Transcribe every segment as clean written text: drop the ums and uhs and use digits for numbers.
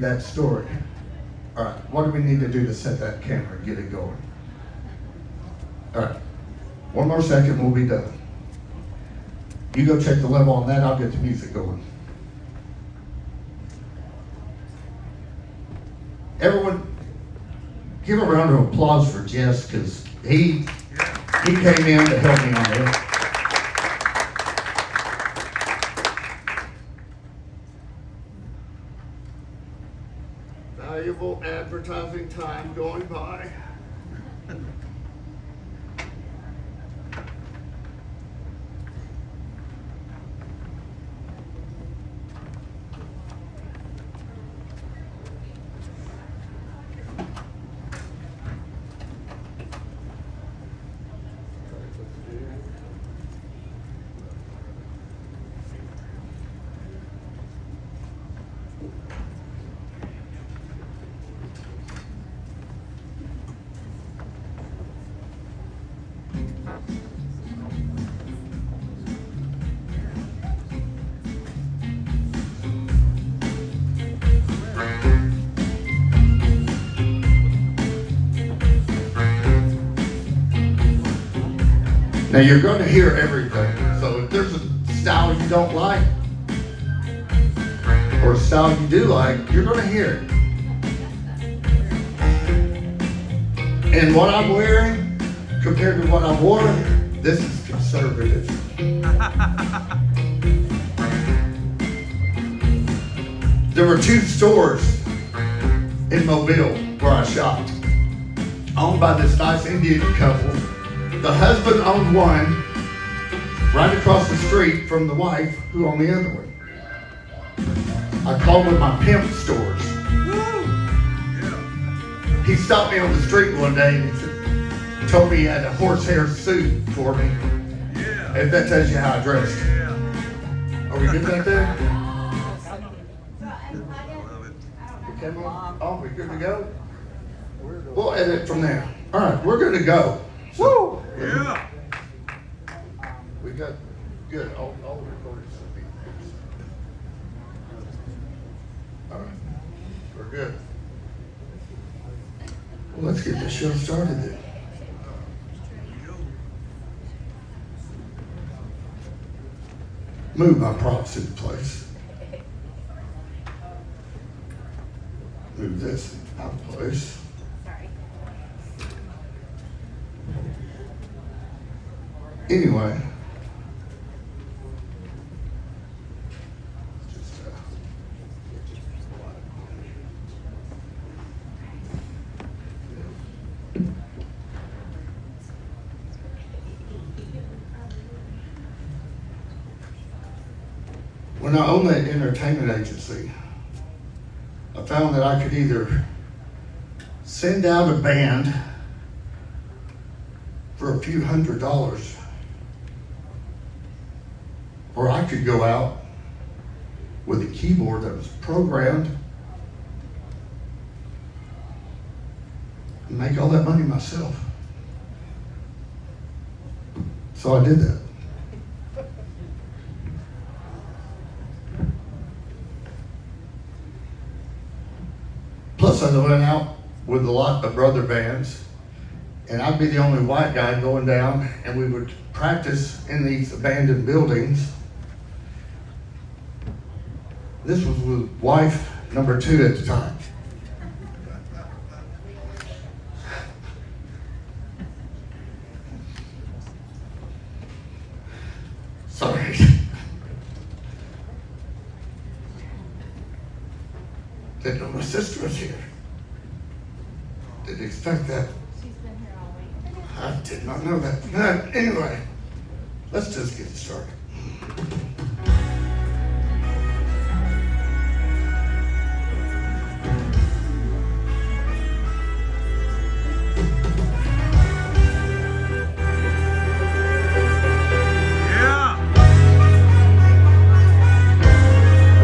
that story. All right, what do we need to do to set that camera and get it going? All right, one more second, we'll be done. You go check the level on that, I'll get the music going. Everyone, give a round of applause for Jess, because he came in to help me on this. Valuable advertising time going by. Now you're going to hear everything, so if there's a style you don't like, or a style you do like, you're going to hear it. And what I'm wearing, compared to what I wore, this is conservative. There were 2 stores in Mobile where I shopped, owned by this nice Indian couple. The husband owned one right across the street from the wife who owned the other one. I called them my pimp stores. He stopped me on the street one day and he told me he had a horsehair suit for me. If that tells you how I dressed. Are we good back there? We came on? Oh, we good to go? We'll edit from there. All right, we're good to go. So, Yeah. We got good. All the recordings will be fixed. All right, we're good. Well, let's get this show started then. Move my props into place. Move this out of place. Anyway, when I owned that entertainment agency, I found that I could either send out a band for a few $100s, or I could go out with a keyboard that was programmed and make all that money myself. So I did that. Plus I went out with a lot of brother bands, and I'd be the only white guy going down, and we would practice in these abandoned buildings. This was with wife number 2 at the time. Sorry. Didn't know my sister was here. Didn't expect that. She's been here all week. I did not know that. Anyway, let's just get started.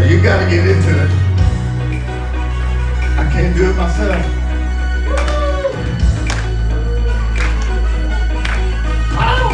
You gotta get into it. I can't do it myself. Ow!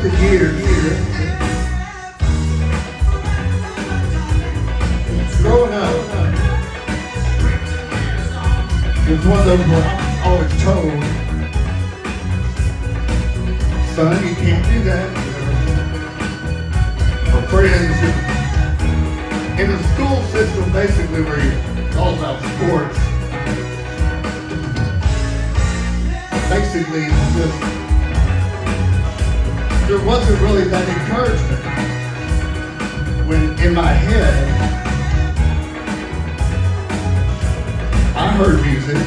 over the years, growing up, it was one of those where I was always told, son, you can't do that. Or friends, in the school system, basically, where it's all about sports, basically, it's just, there wasn't really that encouragement. When in my head, I heard music,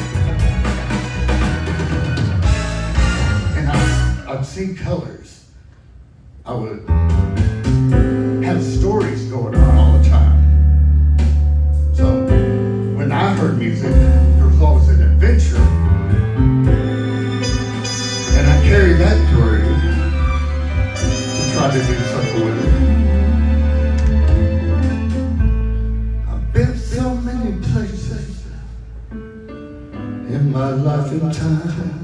and I'd see colors. I would have stories going on all the time. So when I heard music, there was always an adventure, and I carried that through to try to do something with it. I've been so many places in my life and time.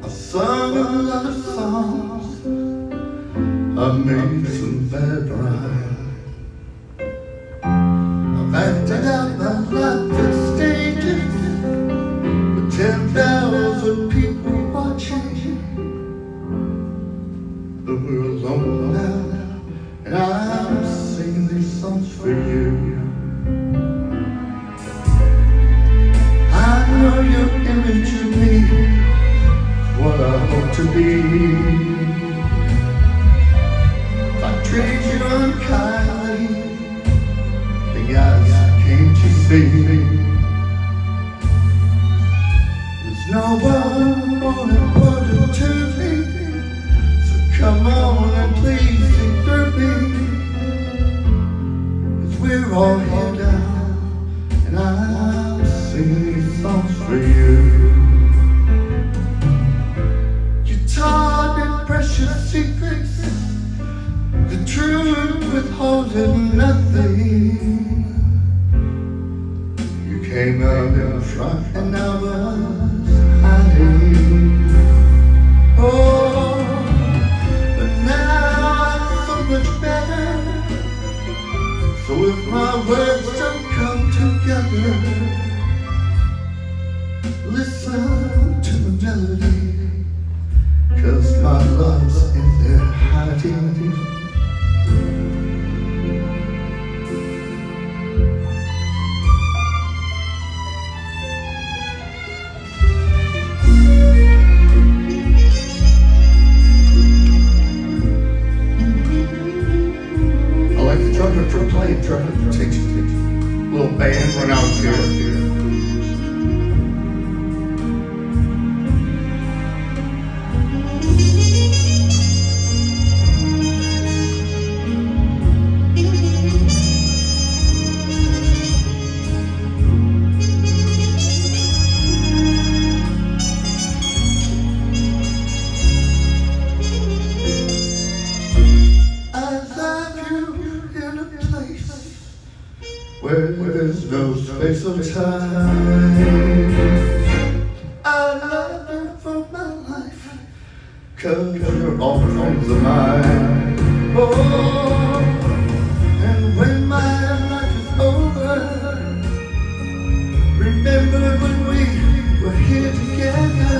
I've sung a lot of songs, I've made some bad rhymes. I've acted out my life at stages with 10,000 people watching. But we're alone now, and I'm singing these songs for you. I know your image of me is what I hope to be. If I treat you unkindly, then guys, can't you see? There's no one more important to me, so come on and please sing through me. 'Cause we're all here now, and I'm singing these songs for you. You taught me precious secrets, the truth withholding nothing. You came out in front and I was hiding. Oh, but now I'm so much better. So if my words don't come together, listen to the melody, 'cause my love's in there hiding. I like the trumpet for playing trumpet for teaching. Little band when I was here. Where there's no space or time. I love you for my life, 'cause you're all friends of mine. Oh, and when my life is over, remember when we were here together.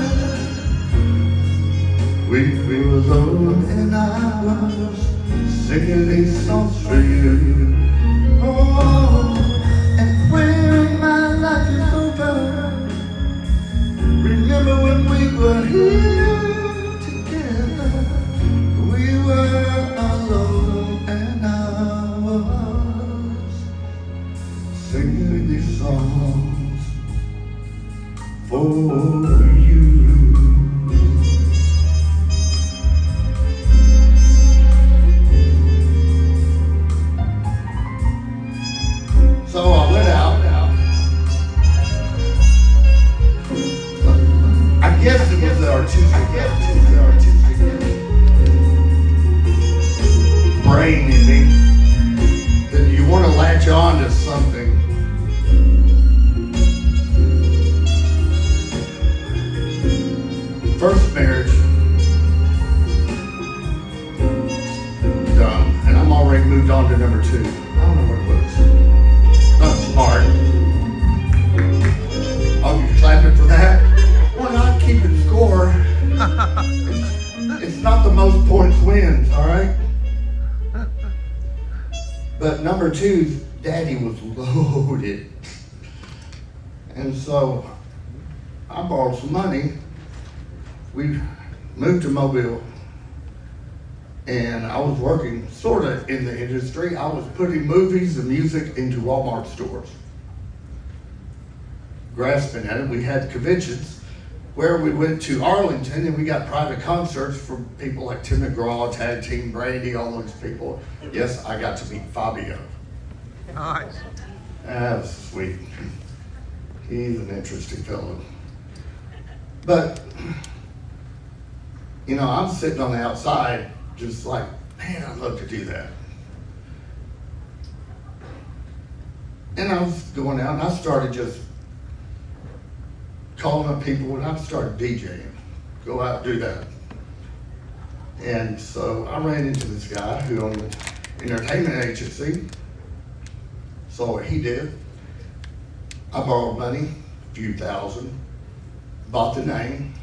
We were alone and I was singing these songs for you. Oh, and when my life is over, remember when we were here together. We were alone and I was singing these songs for you. So I went out. I guess it was the artistic brain in me that you want to latch on to something. First marriage, Number two, Daddy was loaded. And so I borrowed some money. We moved to Mobile, and I was working sort of in the industry. I was putting movies and music into Walmart stores. Grasping at it, we had conventions where we went to Arlington and we got private concerts for people like Tim McGraw, Tag Team Brandy, all those people. Yes, I got to meet Fabio. Nice. That was sweet. He's an interesting fellow. But, you know, I'm sitting on the outside just like, man, I'd love to do that. And I was going out and I started just calling up people and I started DJing. Go out and do that. And so I ran into this guy who owned an entertainment agency. Saw what he did. I borrowed money, a few thousand, bought the name,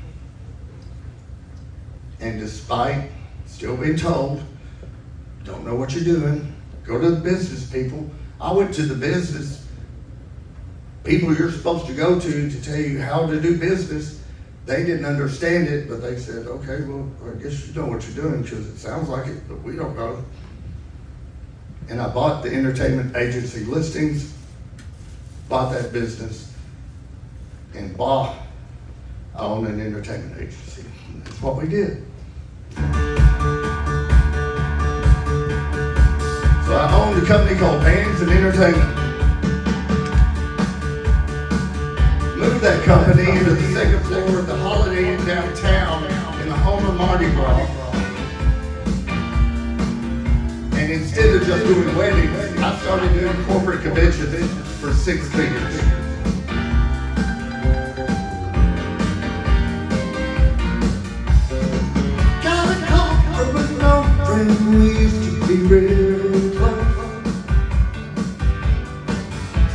and despite still being told, don't know what you're doing, go to the business people. I went to the business people you're supposed to go to tell you how to do business. They didn't understand it, but they said, okay, well, I guess you know what you're doing because it sounds like it, but we don't know. And I bought the entertainment agency listings, bought that business, and I own an entertainment agency. That's what we did. So I owned a company called Bands and Entertainment. Moved that company into the second floor of the Holiday Inn downtown in the home of Mardi Gras. And instead of just doing weddings, I started doing corporate conventions for 6 figures. Got a call from an old friend, we used to be real close.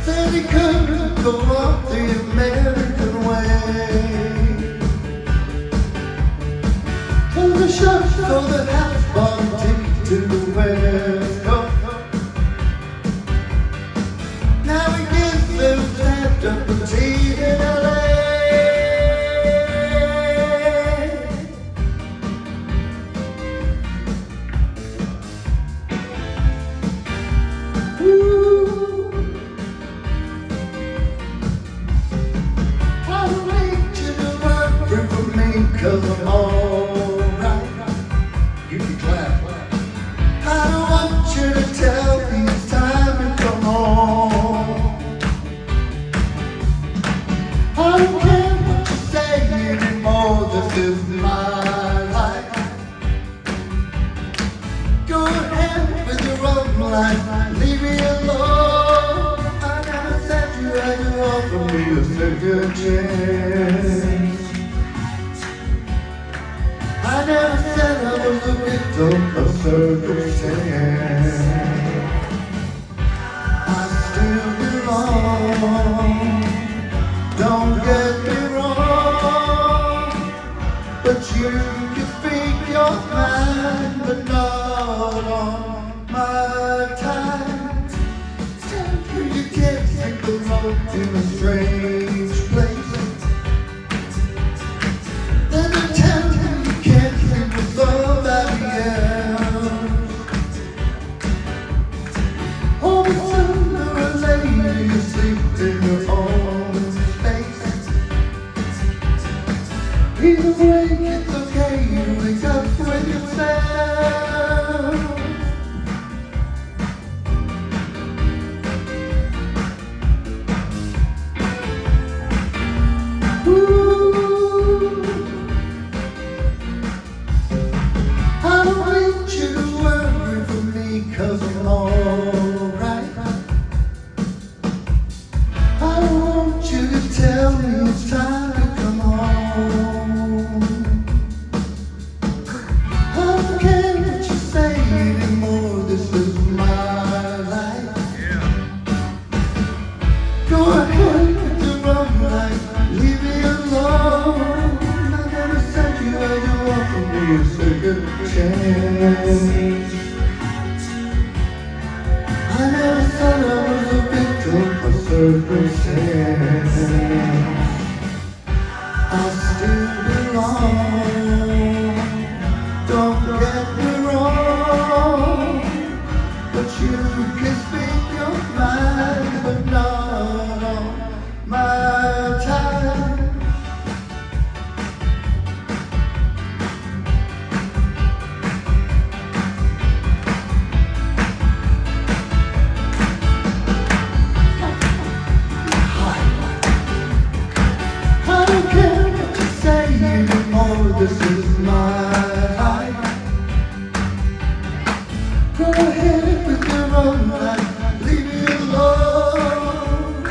Said he couldn't go up the American way. Told the shop so the house bought ticket to the West Coast. Now we get them stamped up and tea in LA. Ooh. I don't need you to work for me 'cause I'm alright. You can clap. I don't want you to tell me it's time to come home. I don't care what you say anymore, this is my life. Go ahead with your own life, leave me alone. I never said you had to offer me a second chance. I never said I was a victim of circumstance. I still belong, don't get me wrong, but you can speak your mind, but not on my time. You can't take the road in a strange place. Then you tell me you can't think of somebody else. Oh, sooner or later you sleep in your own space. Either way, it's okay, you wake up with yourself. Ooh. I don't want you to worry for me 'cause I'm alright. I don't want you to tell me it's time to come home. I don't care what you say anymore, this is my life. Go ahead with your own life, leave me alone. I never said you had to offer me a second chance. I never thought I was a victim of circumstance. I still belong. Don't get me wrong, but you can speak your mind, but not on my time. I don't care what you say anymore, this is my life. Go ahead with your own life, leave me alone.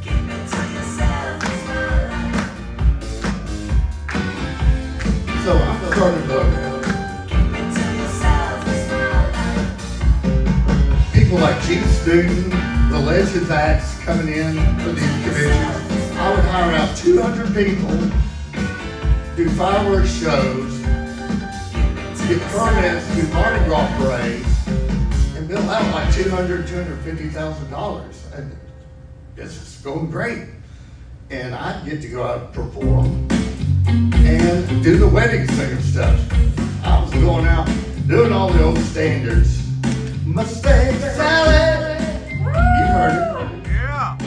Keep it to yourself, it's my life. So I'm starting to Keep it to yourself, it's my life. people like Chief Student, the Legends Acts coming in for these conventions. I would hire out 200 people, do fireworks shows, get permits, do Mardi Gras parades, and bill out like $250,000. And this is going great. And I'd get to go out and perform and do the wedding singer stuff. I was going out doing all the old standards. Mustang Sally, you heard it. Yeah.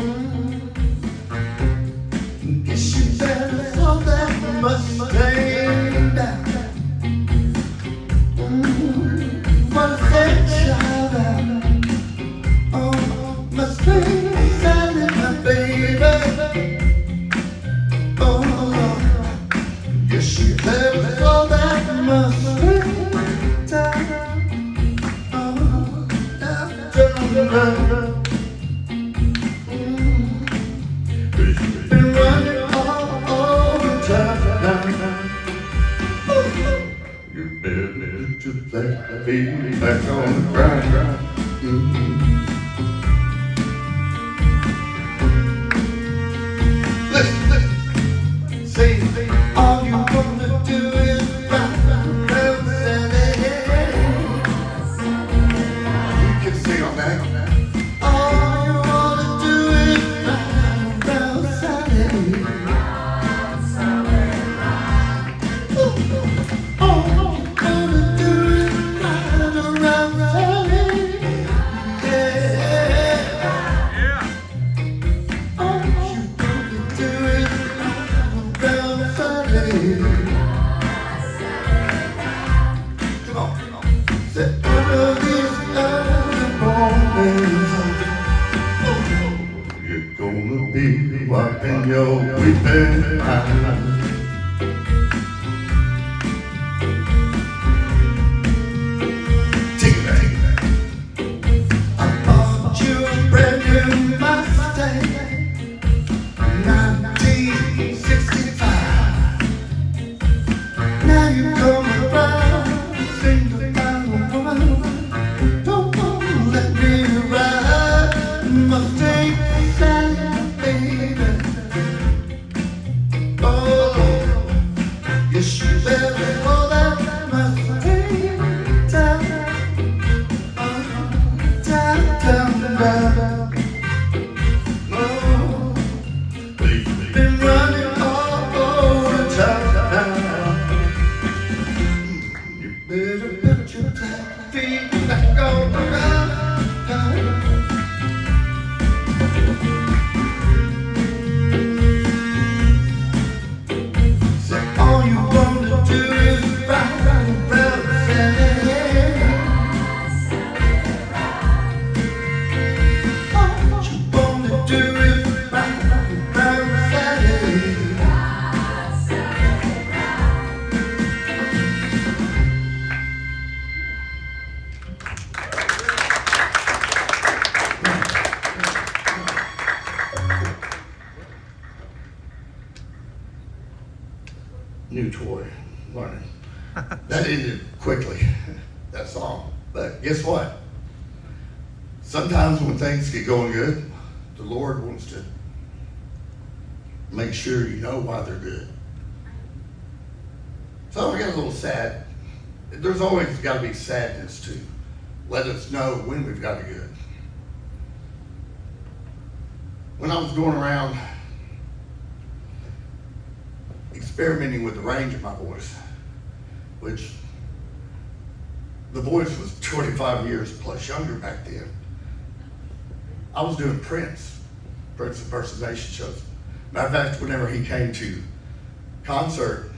Guess you better slow that Mustang down. Mustang Sally, oh Mustang Sally, my baby. Oh, guess you better slow that Mustang down. Been running all the time. You better just let the feet back on the ground. Listen, say, all you wanna do is rock around Sally. You can sing on that. All you wanna do is rock around Sally. All you wanna do is rock around Sally. Yeah. Yeah. All you wanna do is rock around Sally. Come on. Say, one of these early mornings, you're gonna be wiping your weeping eyes. Take it back. I bought you a brand new Mustang, 1965. Now you come around, sing the final one. Don't let me ride, Mustang Sally, baby. Oh, yes, you better hold that Mustang down, down. Oh, been running all the time. You better put your tight feet back on the ground. Say, all you wanna do is rock around Sally. All you wanna do is rock around Sally. New toy, learning. That ended quickly, that song. But guess what? Sometimes when things get going good, the Lord wants to make sure you know why they're good. So I got a little sad. There's always got to be sadness too. let us know when we've got it good. When I was going around experimenting with the range of my voice, which the voice was 25 years plus younger back then, I was doing Prince impersonation shows. Matter of fact, whenever he came to concert,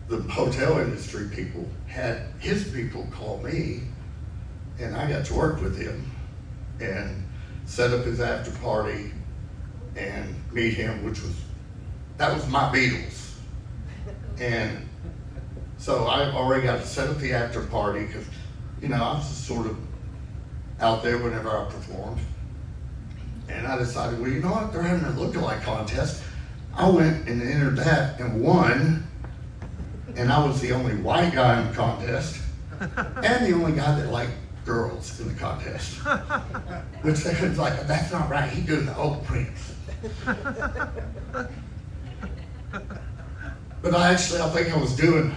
the hotel industry people had his people call me, and I got to work with him and set up his after party and meet him, that was my Beatles. And so I already got to set up the after party because, I was just sort of out there whenever I performed. And I decided, well, you know what? They're having a lookalike contest. I went and entered that and won. And I was the only white guy in the contest and the only guy that liked girls in the contest. Which they was like, that's not right. He's doing the old Prince. But I think I was doing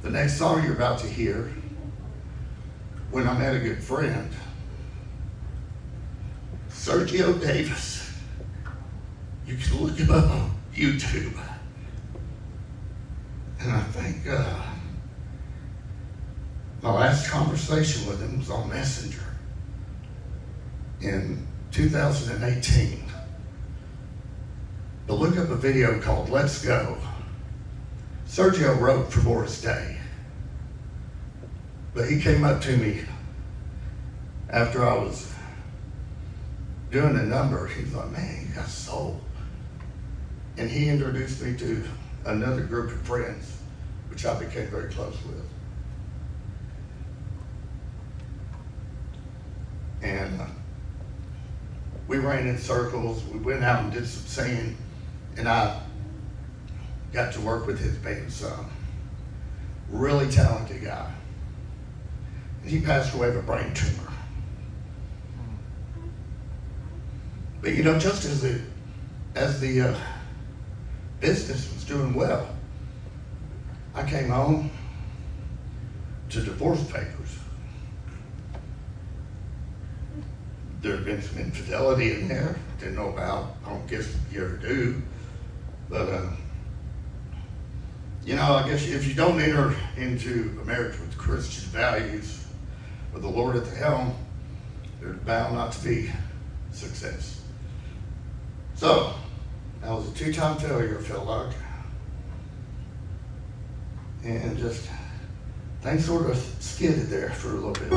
the next song you're about to hear when I met a good friend, Sergio Davis. You can look him up on YouTube. And I think my last conversation with him was on Messenger in 2018. But look up a video called Let's Go. Sergio wrote for Morris Day. But he came up to me after I was doing a number. He was like, man, you got soul. And he introduced me to another group of friends, which I became very close with. And we ran in circles. We went out and did some singing, and I got to work with his band son. Really talented guy. And he passed away of a brain tumor. But just as the business was doing well, I came home to divorce papers. There had been some infidelity in there, didn't know about. I don't guess you ever do. But, I guess if you don't enter into a marriage with Christian values, with the Lord at the helm, there's bound not to be success. So, I was a 2-time failure, I felt like. And just, things sort of skidded there for a little bit.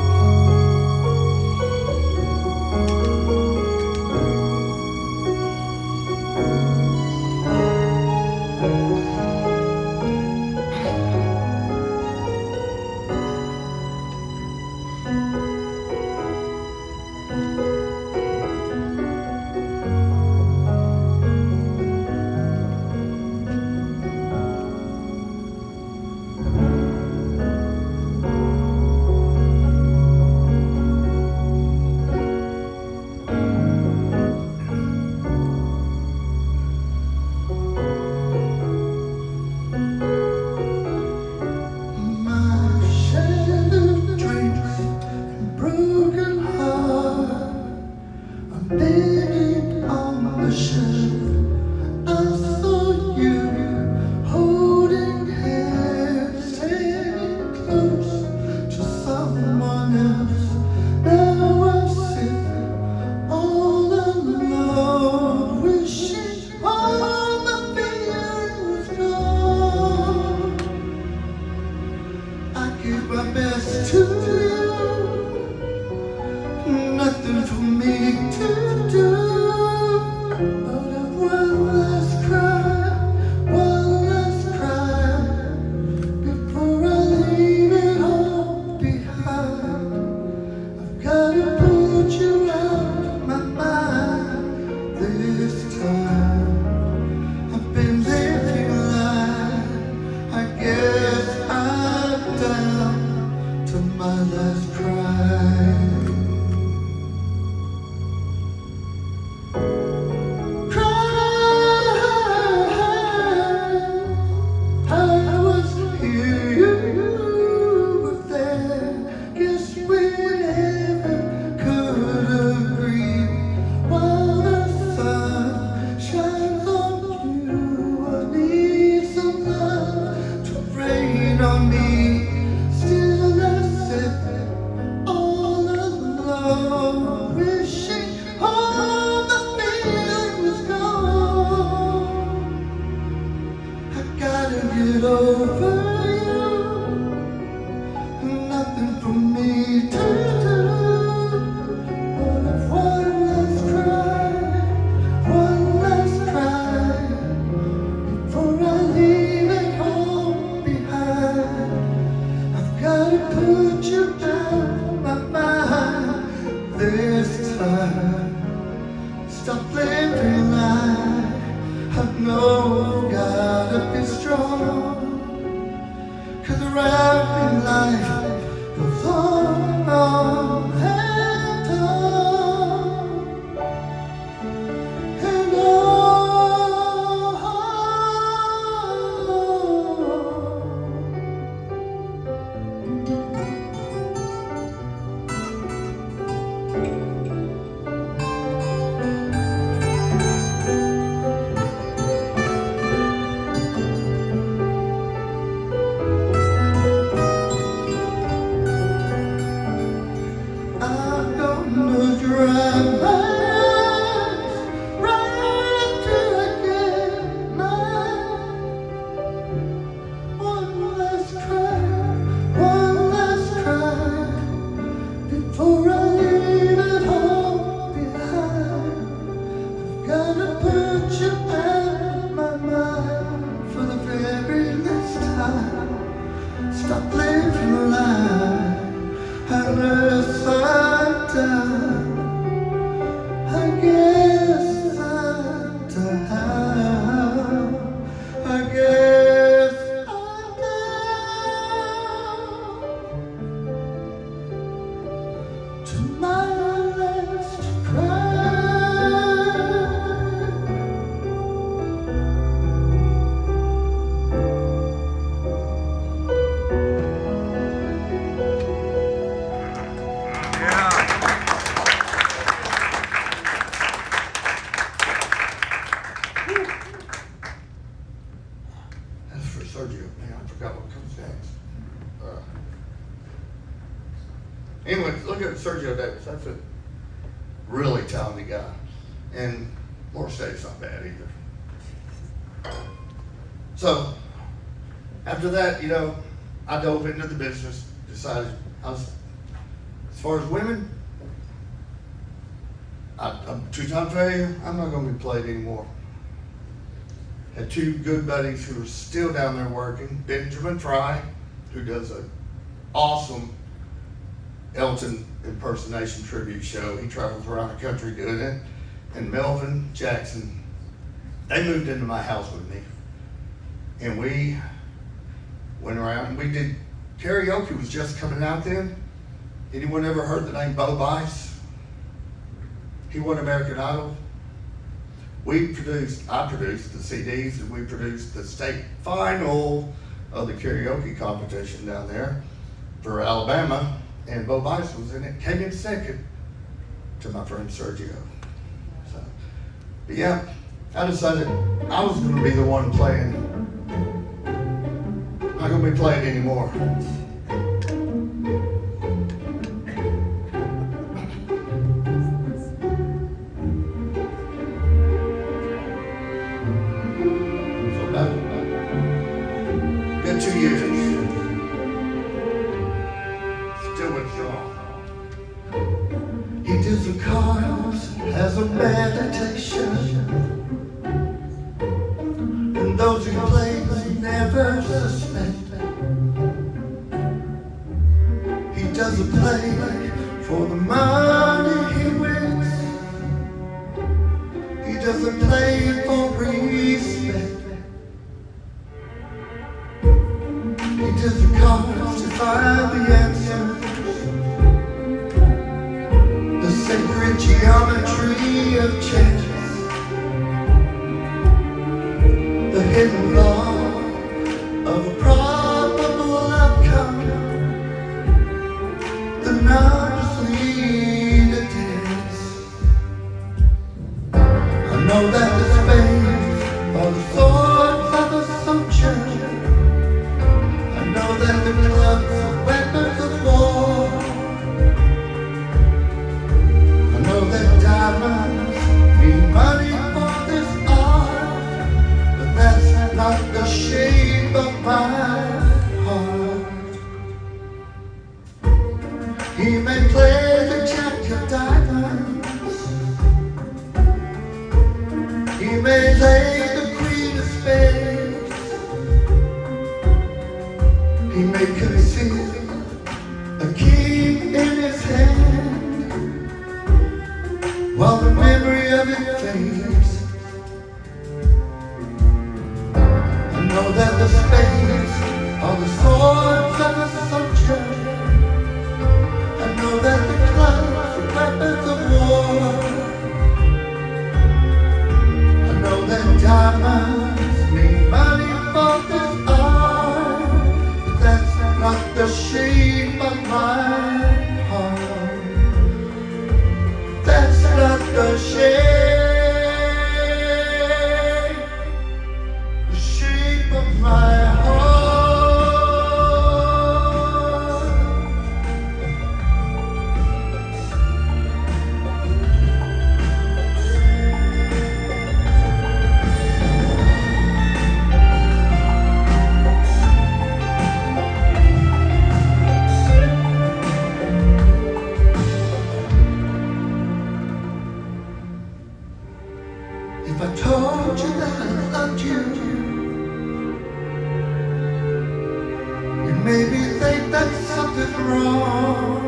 wishing all the feeling was gone. I gotta get over you. Nothing for me to do. But if one last cry before I leave it all behind, I've gotta put you out my mind this time. Stop living like I know I've gotta be strong. 'Cause around me life goes on and on and on and I'm gonna drive my eyes right till I get mine. One last cry before I leave it all behind. I've gotta put you out my mind for the very last time. Stop living a lie unless I'm down. I guess I'm down. I guess I'm down to my last cry. That's for Sergio. Man, I forgot what comes next. Anyway, look at Sergio Davis. That's a really talented guy. And Morissette's not bad either. So, after that, I dove into the business, decided as far as women, I'm two-time failure. I'm not going to be played anymore. Had two good buddies who are still down there working. Benjamin Fry, who does an awesome Elton impersonation tribute show. He travels around the country doing it. And Melvin Jackson, they moved into my house with me. And we went around and we did, karaoke was just coming out then. Anyone ever heard the name Bo Bice? He won American Idol. I produced the CDs, and we produced the state final of the karaoke competition down there for Alabama, and Bo Bice was in it, came in second to my friend Sergio. So, but yeah, I decided I was going to be the one playing. I'm not going to be playing anymore. Been 2 years. Still withdrawn. He does the cards as a meditation. And those he plays never suspect. He doesn't play for the money he wins. He doesn't play for respect. He does the cards to find the answers. The sacred geometry of chance. The hidden law of a probable outcome. The numbers lead a dance. I know that the spades are the swords of a soldier. I know that the clubs are weapons of war. I diamonds mean money for this art, but that's not the shape of my heart. He may play the jack of diamonds, he may lay the queen of spades, he may conceal a king in his hand, while the memory of it fades. I know that the spades are the swords of a soldier. I know that the clubs are weapons of war. I know that diamonds mean money for this art, but that's not the shape of my heart. That's not the shape of my heart. If I told you that I loved you, you'd maybe think that something's wrong.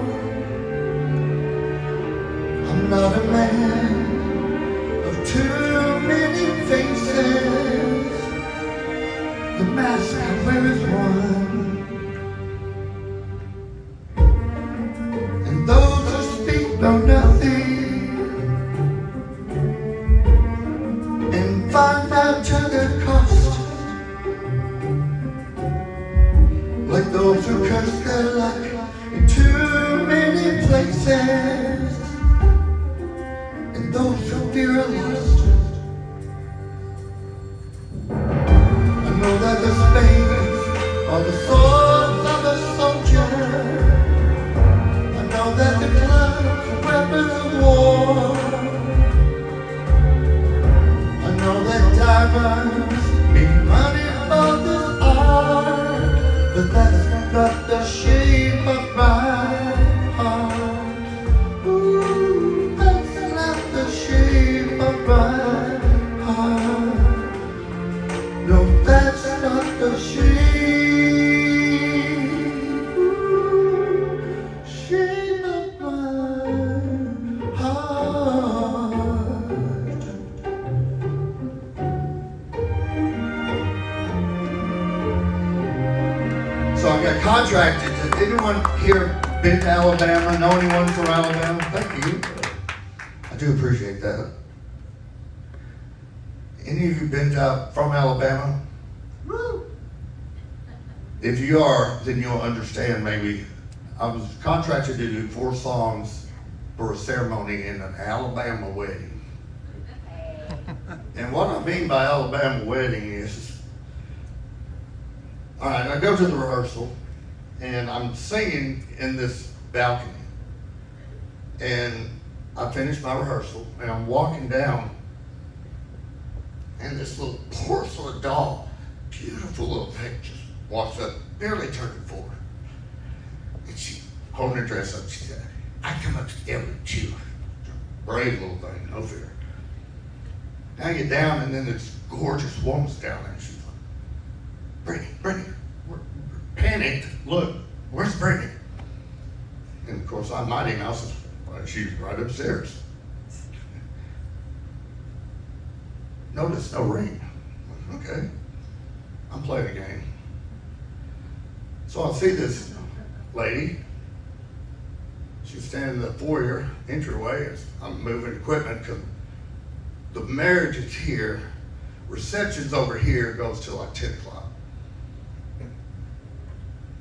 I'm not a man of too many faces. The mask I wear is one, and those who speak know nothing and find out to their cost, like those who curse their luck in too many places, and those who fear are lost. I know that the spades are the swords of a soldier. I know that the clubs are weapons of war. I know that diamonds mean money for this art, but that's not the shape of my heart. Ooh, that's not the shape of my heart. No, that's not the shape of my heart. So I got contracted. Did anyone here been to Alabama? Know anyone from Alabama? Thank you. I do appreciate that. Any of you been from Alabama? Woo! If you are, then you'll understand maybe. I was contracted to do 4 songs for a ceremony in an Alabama wedding. And what I mean by Alabama wedding is, all right, I go to the rehearsal, and I'm singing in this balcony. And I finish my rehearsal, and I'm walking down, and this little porcelain doll, beautiful little thing, just walks up, barely turning 4. And she, holding her dress up, she said, "I come up together with you." Brave little thing, no fear. And I get down, and then this gorgeous woman's down there, and she's like, Brittany, we're panicked. Look, where's Brittany? And of course, I'm Mighty Mouse. She's right upstairs. Notice no ring. Okay, I'm playing a game. So I see this lady. She's standing in the foyer entryway. I'm moving equipment because the marriage is here. Reception's over here, goes till like 10 o'clock.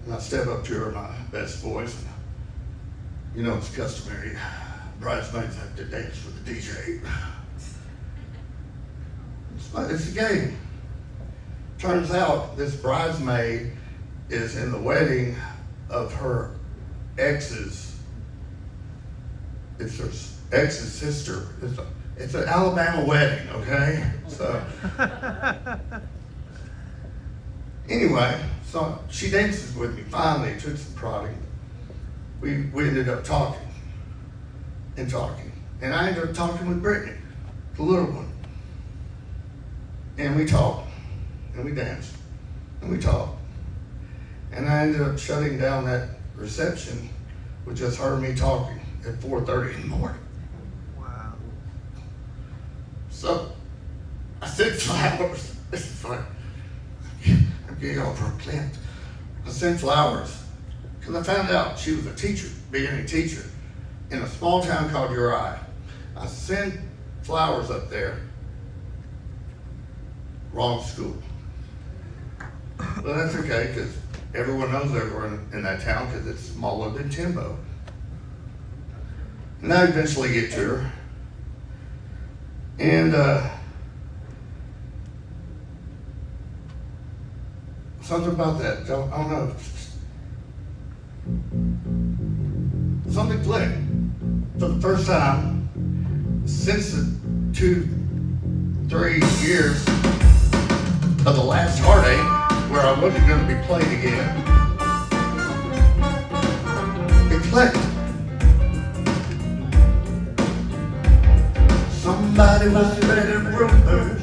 And I step up to her in my best voice. And, you know, it's customary. Bridesmaids have to dance for the DJ. It's a game. Turns out this bridesmaid is in the wedding of her ex's. It's her ex's sister. It's an Alabama wedding, okay? So anyway, so she dances with me. Finally, it took some prodding. We ended up talking. And I ended up talking with Brittany, the little one. And we talked, and we danced, and we talked. And I ended up shutting down that reception with just her and me talking at 4:30 in the morning. Wow. So I sent flowers. This is like, I'm getting all verklempt. I sent flowers because I found out she was a teacher, beginning teacher, in a small town called Uri. I sent flowers up there. Wrong school. Well, that's okay because everyone knows everyone in that town because it's smaller than Timbo. And I eventually get to her. And something about that, I don't know. Something clicked. For the first time since the 2-3 years of the last heartache where I wasn't going to be played again, it clicked. Somebody was spreading rumors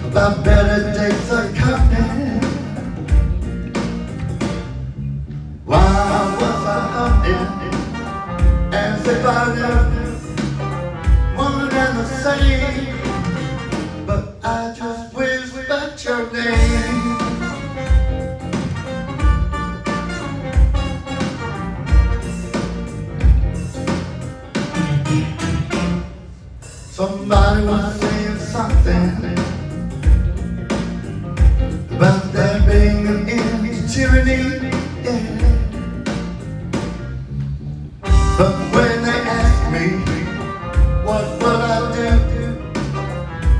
about better days are coming. Why was I hunting as if I knew one and the same? But I just whispered your name. Somebody was saying something about there being an end to tyranny, yeah. But when they asked me what would I do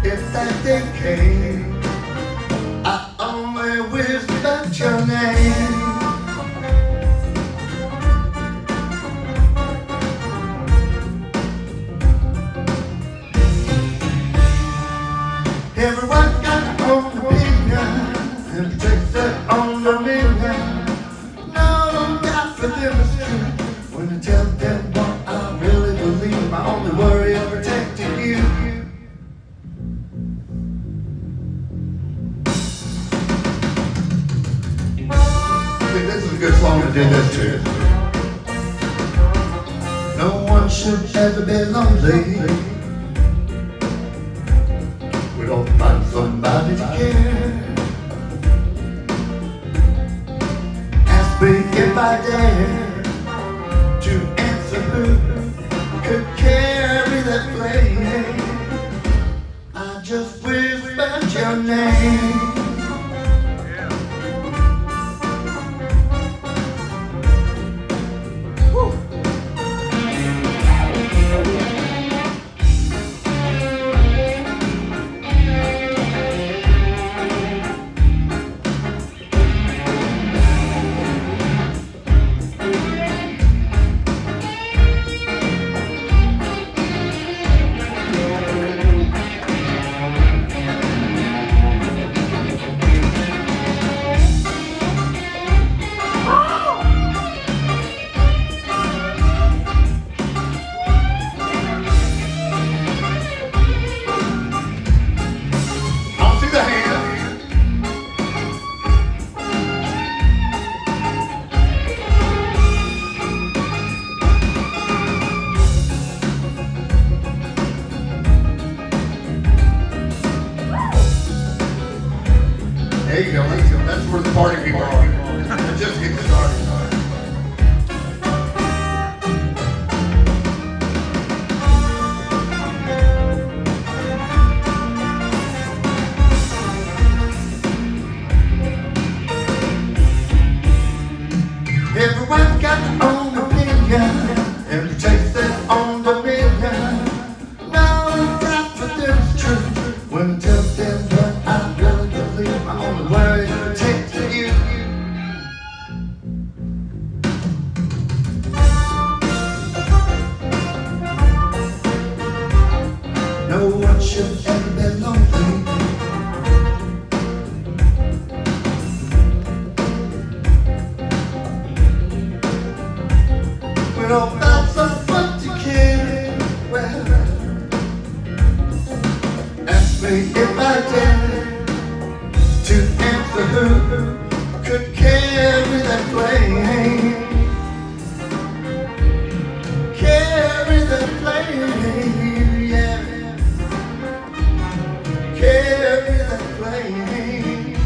if that day came, I only whispered your name. Everyone got their own opinion and takes their own dominion. No doubt for them it's true. When I tell them what I really believe, my only worry is protecting you. I think this is a good song to do this to. No one should ever be lonely. We don't find somebody to care. Ask me if I dare to answer who could carry that flame. I just whispered your name. should ever be lonely. When all thoughts are put to care, well, ask me if I dare to answer who could carry that flame. Carry that flame, yeah. Carry that flame.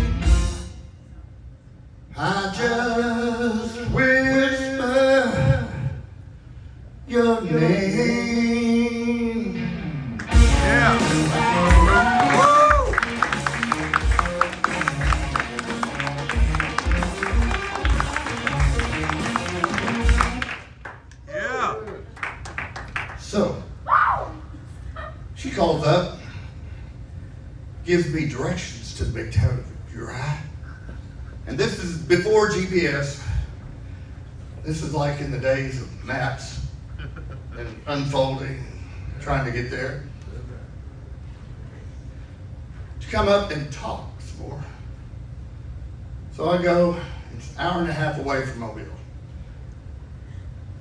I just whisper your name. Yeah. Yeah. So, she calls up, gives me directions to the big town of Uriah. And this is before GPS. This is like in the days of maps and unfolding, trying to get there. She come up and talk some more. So I go, it's an hour and a half away from Mobile.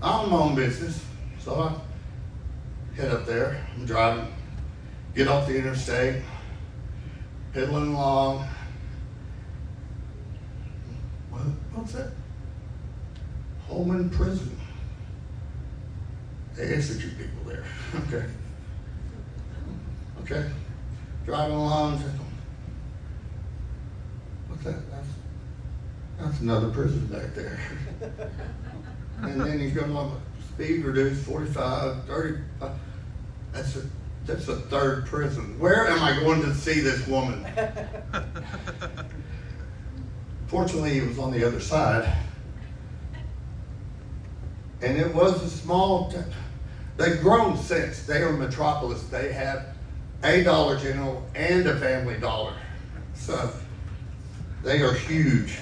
I own my own business, so I head up there. I'm driving, get off the interstate, pedaling along. What's that? Holman Prison. They execute people there. Okay. Okay. Driving along. What's that? That's another prison back there. And then he's going on speed reduced 45, 35. That's a third prison. Where am I going to see this woman? Fortunately, it was on the other side. And it was a small, they've grown since. They are a metropolis. They have a Dollar General and a Family Dollar. So they are huge.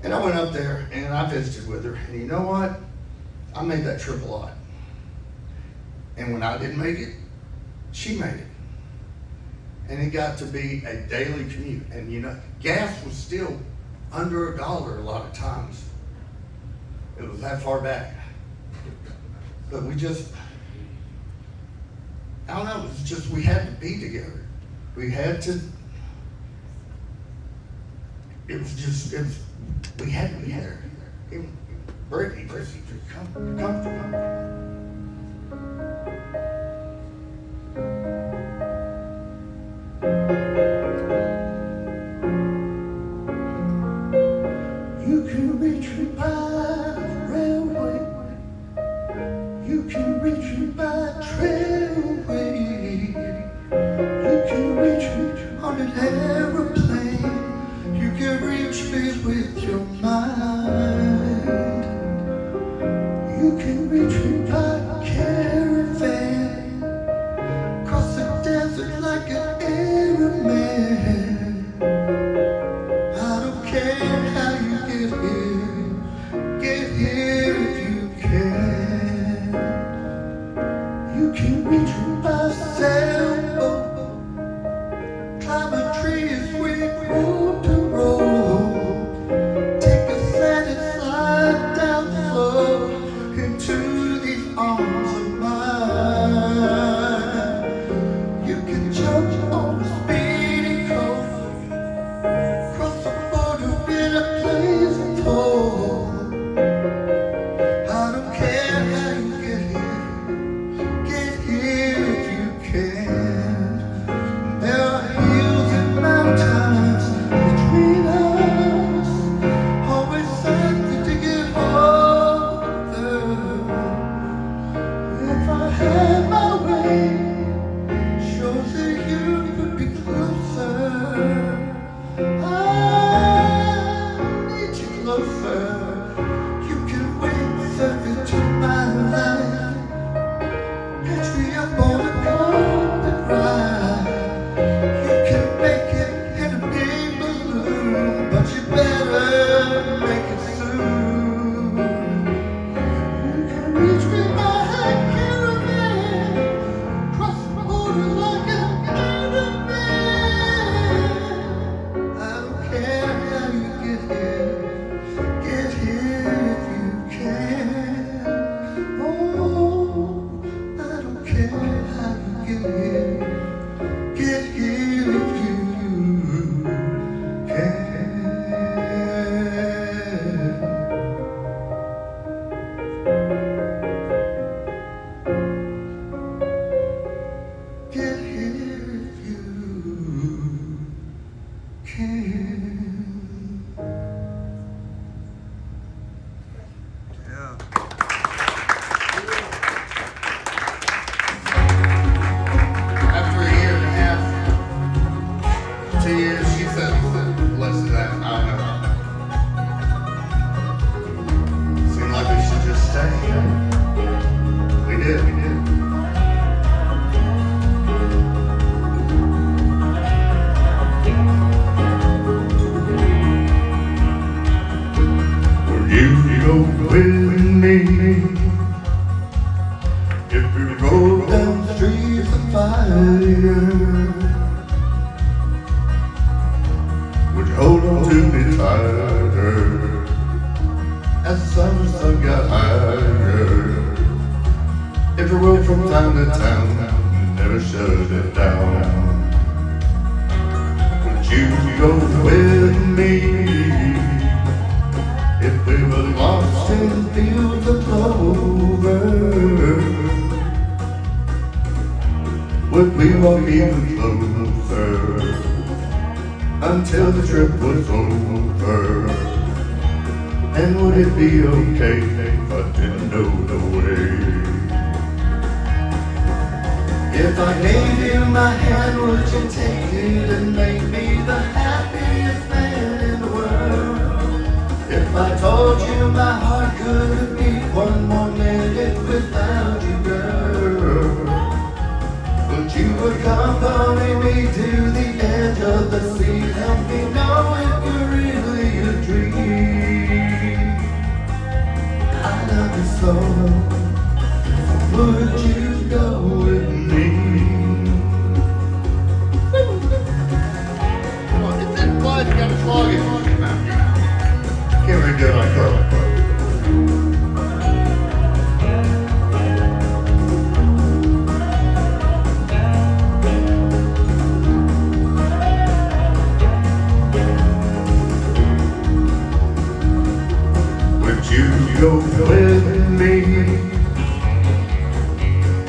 And I went up there and I visited with her. And you know what? I made that trip a lot. And when I didn't make it, she made it. And it got to be a daily commute. And you know, gas was still under $1 a lot of times. It was that far back. But we just, I don't know, it was just, we had to be together. We had to, we had to be there. Brittany, comfortable. You can reach me by railway. You can reach me by trailway. You can reach me on an aeroplane. You can reach me with your mind. You can reach me by caravan. Cross the desert like an airman. I don't care how you get here if you can. You can reach me by sailboat. Climb a tree as we road to road. Take a slant and slide down slow into these arms of mine. You can jump on the speedy coast. Cross the border in a place of hope. I don't care how you get here if you can. There are hills and mountains between us, always something to get older. If I had my way, sure that you could be closer. I need you closer. You can wait into my life. Catch me up on a carpet ride. You can make it in a big balloon, but you better make it soon. You can reach me by caravan. Cross the border Would you hold on to me tighter as the summer sun got higher? If you will from town to town, never shut it down. Would you go with me if we were lost in fields of clover? Would we walk even closer until the trip was over? And would it be okay if I didn't know the way? If I gave you my hand, would you take it and make me the happiest man in the world? If I told you my heart couldn't beat one more minute without you, girl, would you accompany me to the edge of the sea? Help me know if you're really a dream. I love you so. Would you go with me? Come on, get that blood, you gotta slog it. Can't really do it like that. Would you go with me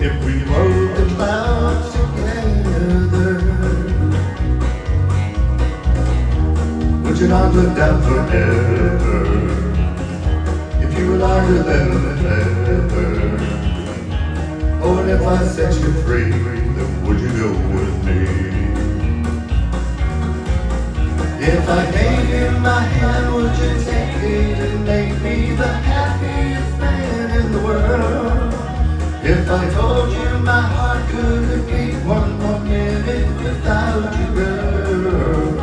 if we rode the clouds together? Would you not look down forever if you were lighter than a feather? Oh, and if I set you free, then would you go with me? If I gave you my hand, would you take it and make me the happiest man in the world? If I told you my heart couldn't beat one more minute without you, girl,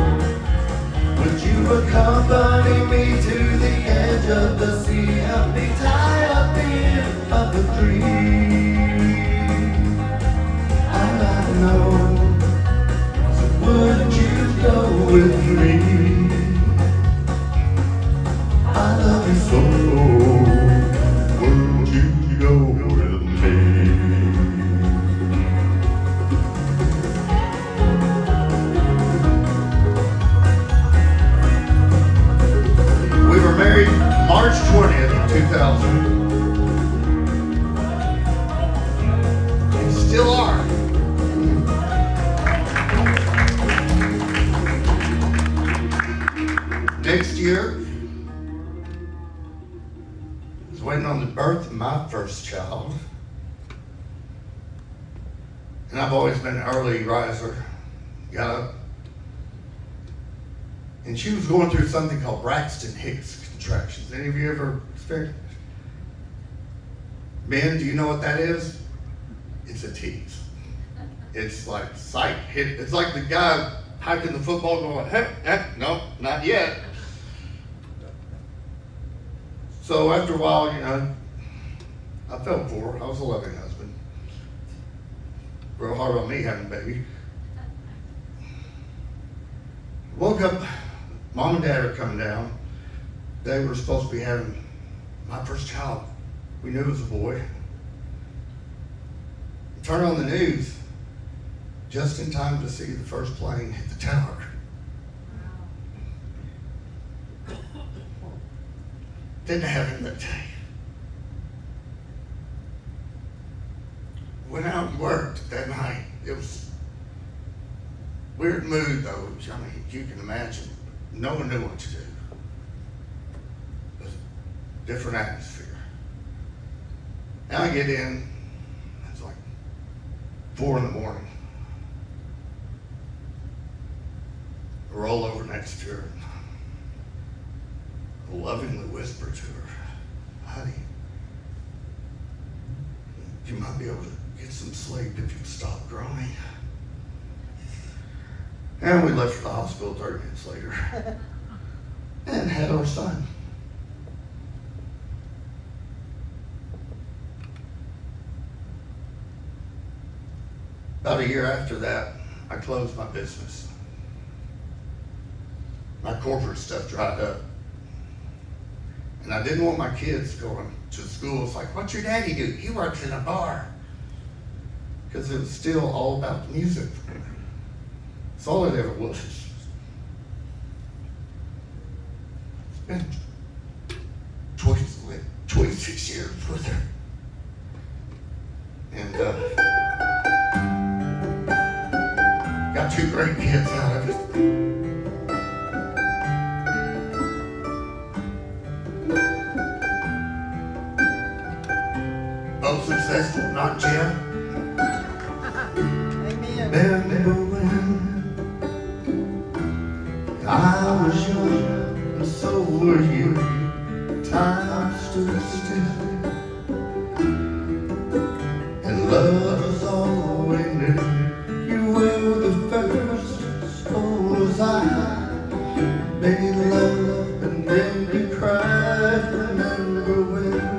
would you accompany me to the edge of the sea? Help me tie up the end of the dream. I know. So would you go with me? I love you so. Would you go with me? We were married March 20th, 2000. And still are. Next year I was waiting on the birth of my first child. And I've always been an early riser. Got up. And she was going through something called Braxton Hicks contractions. Any of you ever experienced it? Men, do you know what that is? It's a tease. It's like sight hit. It's like the guy hiking the football going, no, not yet. So after a while, I fell for her. I was a loving husband. Real hard on me having a baby. Woke up, mom and dad are coming down. They were supposed to be having my first child. We knew it was a boy. Turn on the news, just in time to see the first plane hit the tower. Didn't have him that day. Went out and worked that night. It was weird mood though. I mean, you can imagine. No one knew what to do. It was a different atmosphere. And I get in. It's like 4 in the morning. I roll over next to her. I lovingly whisper to her, honey, you might be able to get some sleep if you stop groaning. And we left for the hospital 30 minutes later and had our son. About a year after that, I closed my business. My corporate stuff dried up. And I didn't want my kids going to school. It's like, what's your daddy do? He works in a bar. Because it was still all about the music. That's all it ever was. It's been 26 years with her. And got 2 great kids out of it. Both successful, not Jim. Remember when I was young and so were you. Time stood still and love was all we knew. You were the first, so was I. Made love and then you cried. Remember when?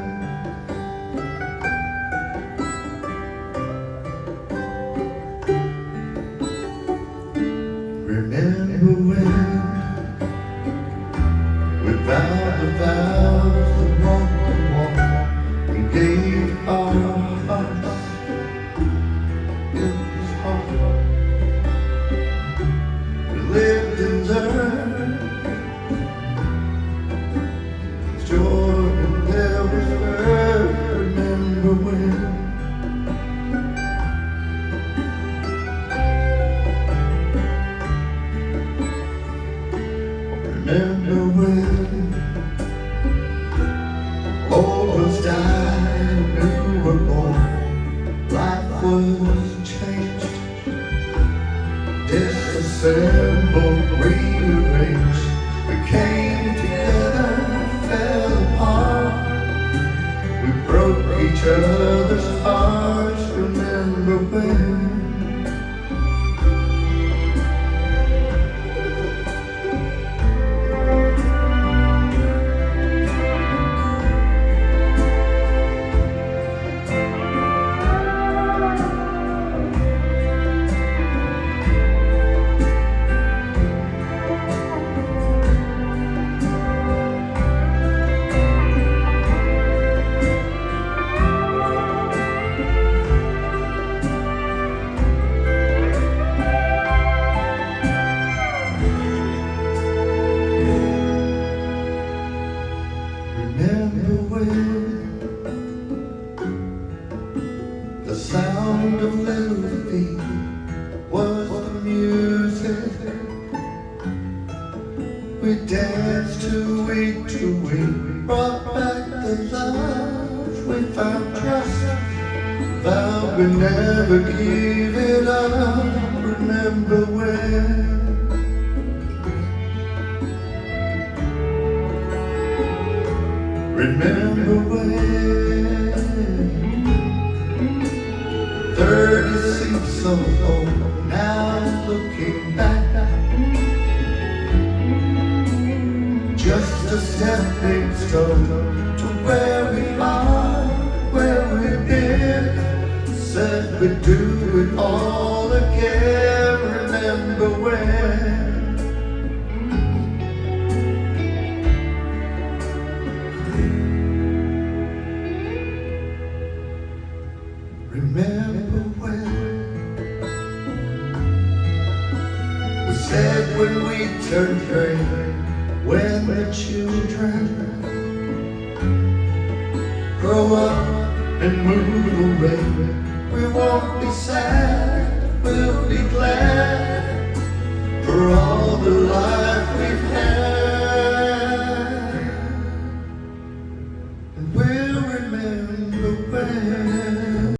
Remember when we vowed the vows to walk the walk and gave our hearts. It was hard. We lived and learned. Joy and there was hurt. Remember when? Remember when old was died, new were born, life was changed, disassembled, rearranged, we came together, fell apart, we broke each other's hearts. Remember when? Remember when the sound of little feet was the music? We danced to week, brought back the love. We found trust, vowed we'd never give it up. Remember when? Remember when 30 seems so old, now looking back, just a stepping stone to where we are, where we've been, said we'd do it all again. Remember when? Remember when we said when we turned gray, when the children grow up and move away, we won't be sad, we'll be glad for all the lives